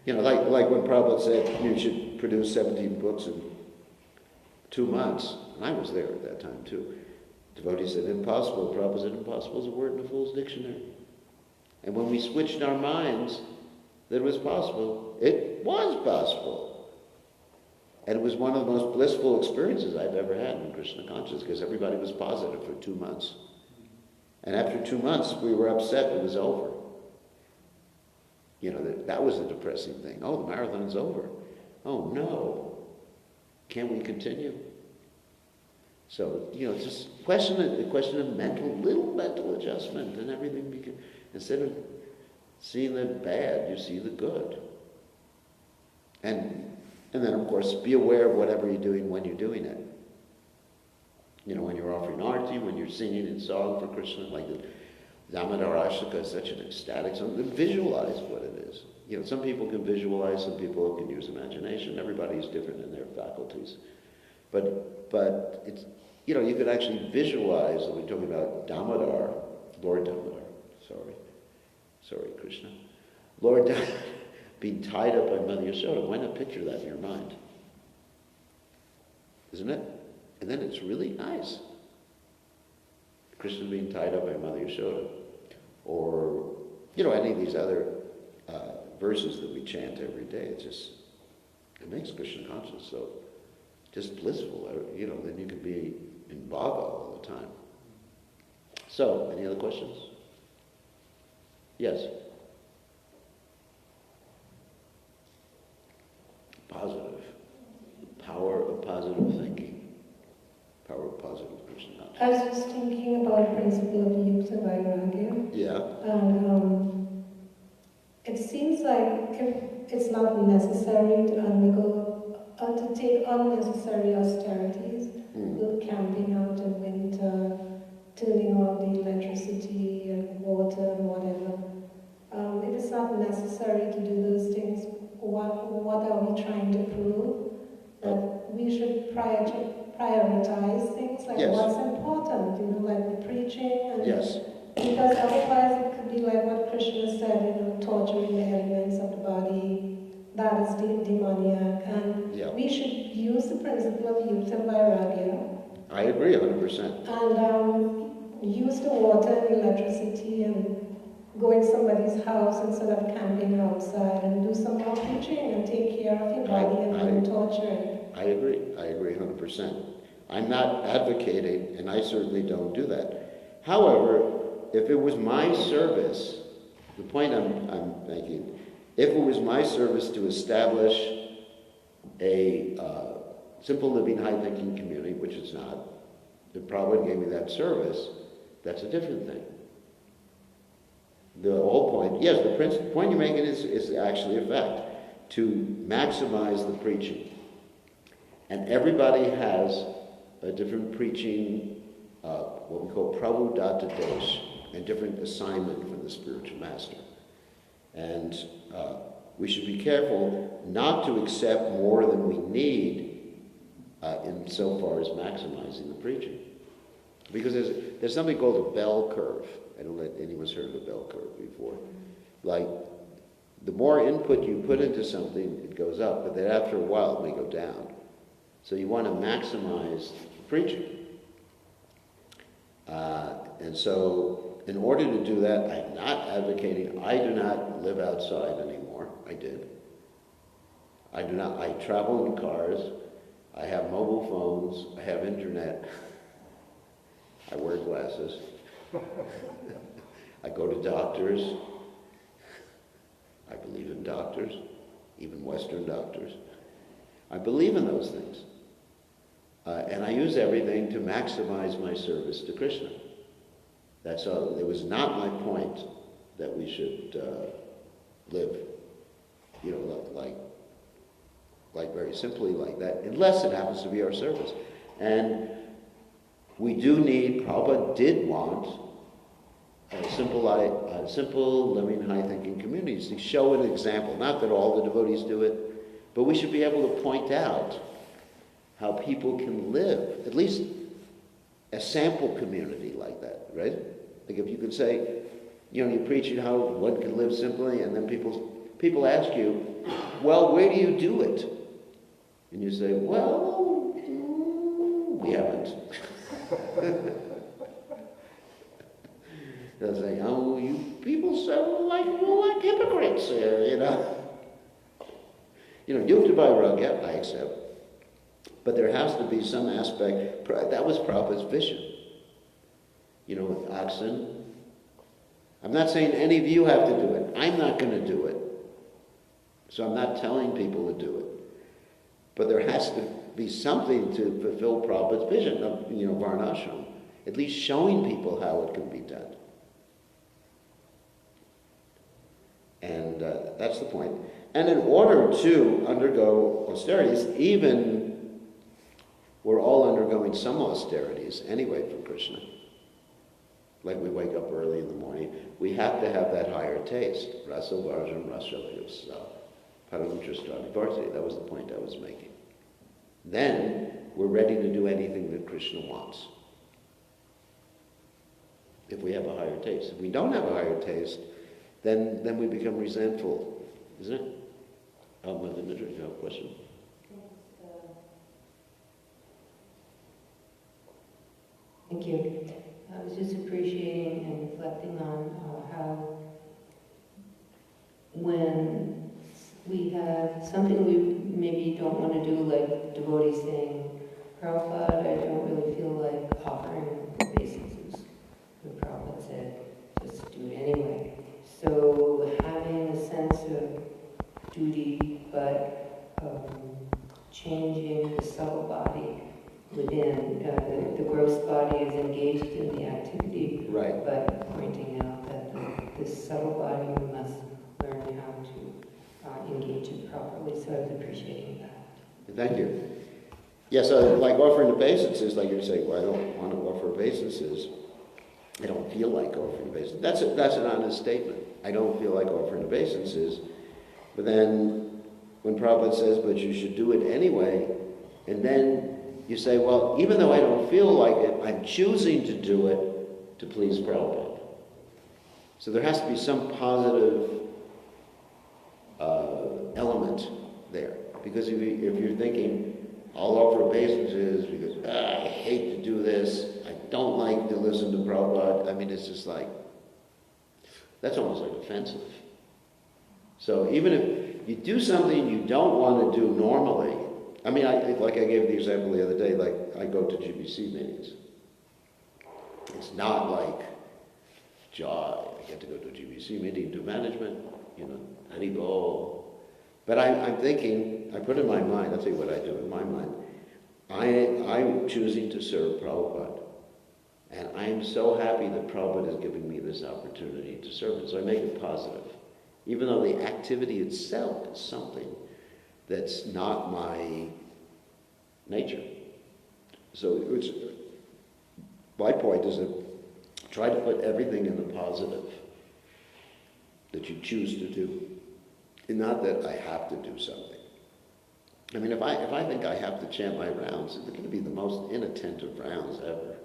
Like when Prabhupada said you should produce 17 books in 2 months, and I was there at that time too. Devotee said, impossible. Prabhupada said, impossible is a word in the Fool's Dictionary. And when we switched our minds that it was possible, it was possible. And it was one of the most blissful experiences I've ever had in Krishna consciousness because everybody was positive for 2 months. And after 2 months, we were upset it was over. That was a depressing thing. Oh, the marathon's over. Oh, no. Can we continue? So, just a question of little mental adjustment and everything. Instead of seeing the bad, you see the good. And then, of course, be aware of whatever you're doing when you're doing it. When you're offering arti, when you're singing in song for Krishna, like the Damodar Ashtika is such an ecstatic song. Then visualize what it is. Some people can visualize, some people can use imagination. Everybody's different in their faculties. But it's, you could actually visualize, we're talking about Damodar, Lord Damodar, sorry Krishna, Lord Damodar being tied up by Mother Yashoda. Why not picture that in your mind? Isn't it? And then it's really nice. Krishna being tied up by Mother Yashoda. Or, any of these other verses that we chant every day. It makes Krishna conscious so just blissful. Then you can be in bhava all the time. So, any other questions? Yes? Positive. Power of positive thinking, power of positive personality. I was just thinking about the principle of yukta vairagya. Yeah. And it seems like if it's not necessary to undergo, to take unnecessary austerities, camping out in winter, turning off the electricity and water and whatever. If it's not necessary to do those things, what are we trying to prove? That we should prioritize things like Yes. what's important, like the preaching. And Yes. because otherwise it could be like what Krishna said, torturing the elements of the body. That is demoniac. And we should use the principle of yukta vairagya. I agree 100%. And use the water and electricity and go in somebody's house instead of camping outside and do some more preaching and take care of your body and don't torture it. I agree 100%. I'm not advocating, and I certainly don't do that. However, if it was my service, the point I'm making, if it was my service to establish a simple living, high-thinking community, which it's not, if Prabhupada gave me that service, that's a different thing. The whole point, yes, the point you're making is actually a fact, to maximize the preaching. And everybody has a different preaching, what we call Prabhu Datta Desh, a different assignment from the spiritual master. And we should be careful not to accept more than we need in so far as maximizing the preaching. Because there's something called a bell curve. I don't know if anyone's heard of a bell curve before. Like, the more input you put into something, it goes up, but then after a while it may go down. So you want to maximize preaching. And so, in order to do that, I'm not advocating, I do not live outside anymore. I did. I do not, I travel in cars, I have mobile phones, I have internet, I wear glasses, I go to doctors, I believe in doctors, even Western doctors. I believe in those things. And I use everything to maximize my service to Krishna. That's all. It was not my point that we should live, like very simply like that, unless it happens to be our service. And we do need, Prabhupada did want a simple living, high-thinking communities to show an example. Not that all the devotees do it, but we should be able to point out how people can live, at least a sample community like that, right? Like if you could say, you're preaching how one can live simply, and then people ask you, well, where do you do it? And you say, well, we haven't. They'll say, oh, you people sound like hypocrites, Yukta Vairagya, I accept. But there has to be some aspect, that was Prabhupada's vision. With oxen. I'm not saying any of you have to do it. I'm not going to do it. So I'm not telling people to do it. But there has to be something to fulfill Prabhupada's vision of, Varnasram. At least showing people how it can be done. And that's the point. And in order to undergo austerities, even we're all undergoing some austerities anyway from Krishna. Like we wake up early in the morning, we have to have that higher taste. Rasa varjam rasavayasa paramtristani bharti. That was the point I was making. Then we're ready to do anything that Krishna wants. If we have a higher taste. If we don't have a higher taste, then we become resentful, isn't it? Mother Nidra, you have a question? Thank you. I was just appreciating and reflecting on how when we have something we maybe don't want to do, like devotees saying, Prabhupada, I don't really feel like offering obeisances. The Prabhupada said, just do it anyway. So having a sense of duty, but changing the subtle body within, the gross body is engaged in the activity, Right. but pointing out that this subtle body, we must learn how to engage it properly. So I was appreciating that. Thank you. Yeah, so like offering obeisances, like you're saying, well, I don't want to offer obeisances. I don't feel like offering obeisances. That's an honest statement. I don't feel like offering obeisances. But then when Prabhupada says, but you should do it anyway, and then you say, well, even though I don't feel like it, I'm choosing to do it to please Prabhupada. So there has to be some positive element there. Because if you're thinking, I'll offer obeisances because I hate to do this, I don't like to listen to Prabhupada, I mean, it's just like, that's almost like offensive. So even if you do something you don't want to do normally, I mean, like I gave the example the other day, like I go to GBC meetings. It's not like joy. I get to go to a GBC meeting, do management, I need to go. But I'm thinking, I put in my mind, I'll tell you what I do in my mind. I'm choosing to serve Prabhupada. And I am so happy that Prabhupada is giving me this opportunity to serve it. So I make it positive. Even though the activity itself is something that's not my nature. So my point is that try to put everything in the positive that you choose to do. And not that I have to do something. I mean, if I think I have to chant my rounds, it's going to be the most inattentive rounds ever.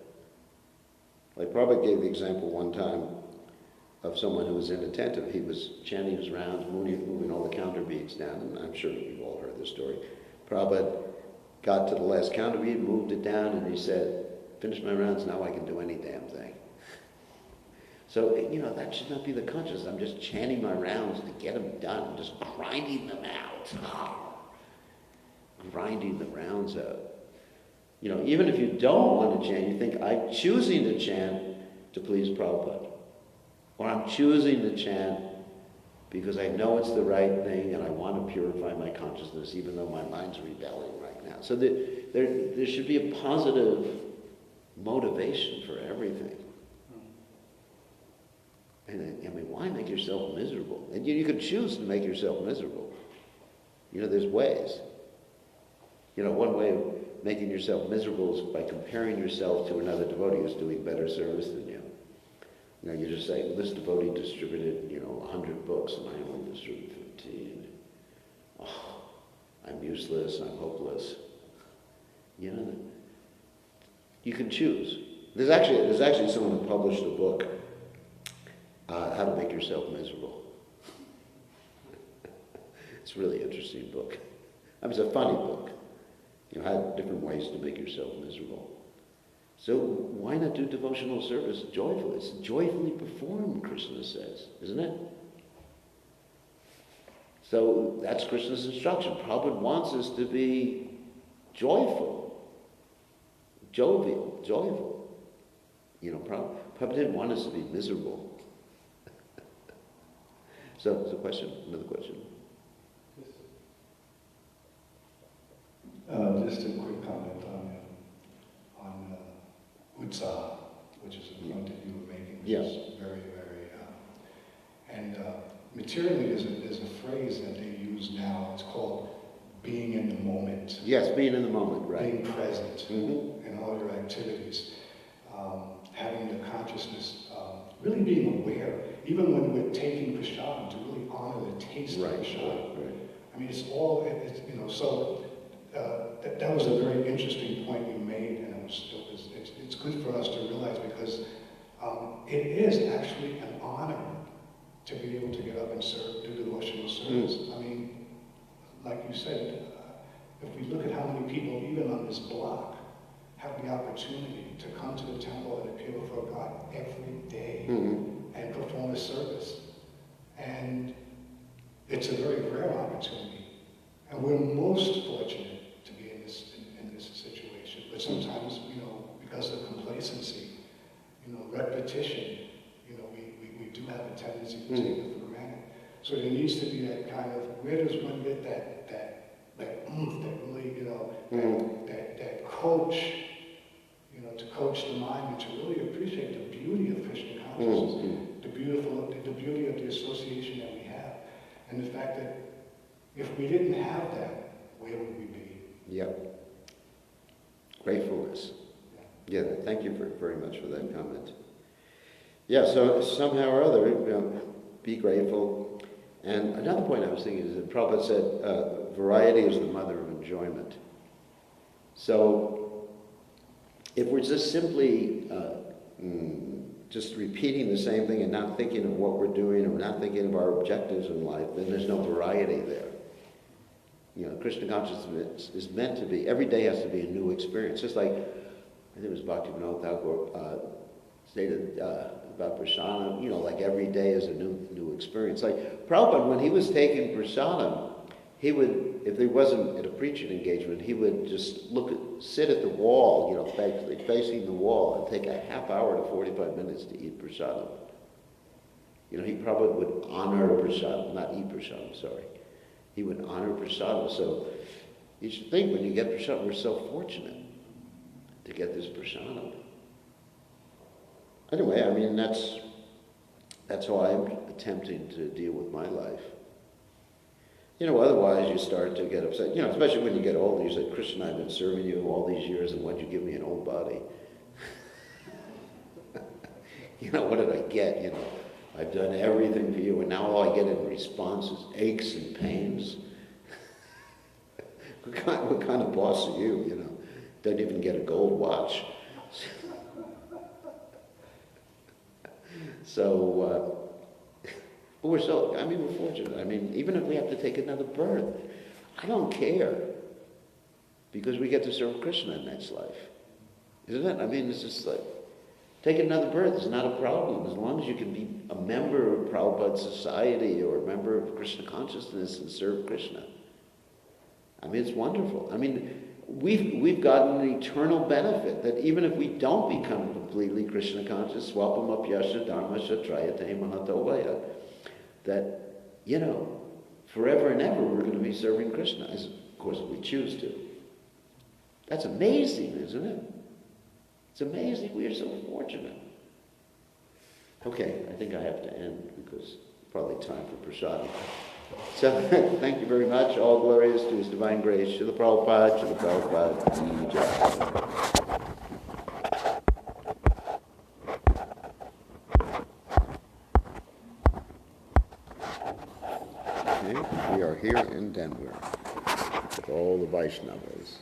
Like Prabhupada gave the example one time of someone who was inattentive. He was chanting his rounds, moving all the counter beads down, and I'm sure you've all heard this story. Prabhupada got to the last counter bead, moved it down, and he said, finish my rounds, now I can do any damn thing. So, that should not be the conscience. I'm just chanting my rounds to get them done. I'm just grinding them out. Grinding the rounds out. Even if you don't want to chant, you think, I'm choosing to chant to please Prabhupada. Or I'm choosing to chant because I know it's the right thing and I want to purify my consciousness even though my mind's rebelling right now. So there should be a positive motivation for everything. And I mean, why make yourself miserable? And you can choose to make yourself miserable. There's ways. One way of making yourself miserable is by comparing yourself to another devotee who's doing better service than you. You just say, well, this devotee distributed, 100 books and I only distributed 15. Oh, I'm useless, I'm hopeless. You can choose. There's actually someone who published a book, How to Make Yourself Miserable. It's a really interesting book. It's a funny book. Had different ways to make yourself miserable. So why not do devotional service joyfully? It's joyfully performed, Krishna says, isn't it? So that's Krishna's instruction. Prabhupada wants us to be joyful, jovial, joyful. Prabhupada didn't want us to be miserable. So, another question. Just a quick comment on utsaha, which is a point that you were making, which Yes. is very, very, and materially there's a phrase that they use now. It's called being in the moment. Yes, being in the moment, right. Being present Mm-hmm. in all your activities, having the consciousness, really being aware, even when we're taking prasad, to really honor the taste of prasad. Right. I mean, so. That was a very interesting point you made, and it's good for us to realize because it is actually an honor to be able to get up and do devotional service. I mean, like you said, if we look at how many people, even on this block, have the opportunity to come to the temple and appear before God every day and perform a service, and it's a very rare opportunity, and we're most fortunate in this situation. But sometimes, because of complacency, repetition, we do have a tendency to take it for granted. So there needs to be that kind of, where does one get that oomph, that really, that coach, to coach the mind and to really appreciate the beauty of Krishna consciousness, the beauty of the association that we have, and the fact that if we didn't have that, where would we be? Yep. Gratefulness. Yeah, thank you very much for that comment. Yeah, so somehow or other, be grateful. And another point I was thinking is that Prabhupada said, variety is the mother of enjoyment. So, if we're just simply just repeating the same thing and not thinking of what we're doing or not thinking of our objectives in life, then there's no variety there. Krishna consciousness is meant to be, every day has to be a new experience. Just like, I think it was Bhaktivinoda Thakur stated about prasadam, like every day is a new experience. Like Prabhupada, when he was taking prasadam, he would, if there wasn't at a preaching engagement, he would just sit at the wall, facing the wall, and take a half hour to 45 minutes to eat prasadam. He probably would honor prasadam, not eat prasadam, sorry. He would honor prasadam. So you should think when you get prasadam, we're so fortunate to get this prasadam. Anyway, I mean, that's how I'm attempting to deal with my life. Otherwise you start to get upset, especially when you get older. You say, Krishna, I've been serving you all these years, and why'd you give me an old body? What did I get? I've done everything for you, and now all I get in response is aches and pains. What kind of boss are you, Don't even get a gold watch. So, but we're fortunate. Even if we have to take another birth, I don't care, because we get to serve Krishna in next life. Isn't it? It's just like, take another birth is not a problem, as long as you can be a member of Prabhupada's society or a member of Krishna consciousness and serve Krishna. It's wonderful. We've gotten an eternal benefit that even if we don't become completely Krishna conscious, swapamapyasya dharmasya trayate mahatovaya, that, forever and ever we're going to be serving Krishna, as of course we choose to. That's amazing, isn't it? It's amazing. We are so fortunate. Okay, I think I have to end because it's probably time for prasadam. So, thank you very much. All glories to His Divine Grace. Srila Prabhupada, Srila Prabhupada, Ki Jai. Okay, we are here in Denver with all the Vaishnavas.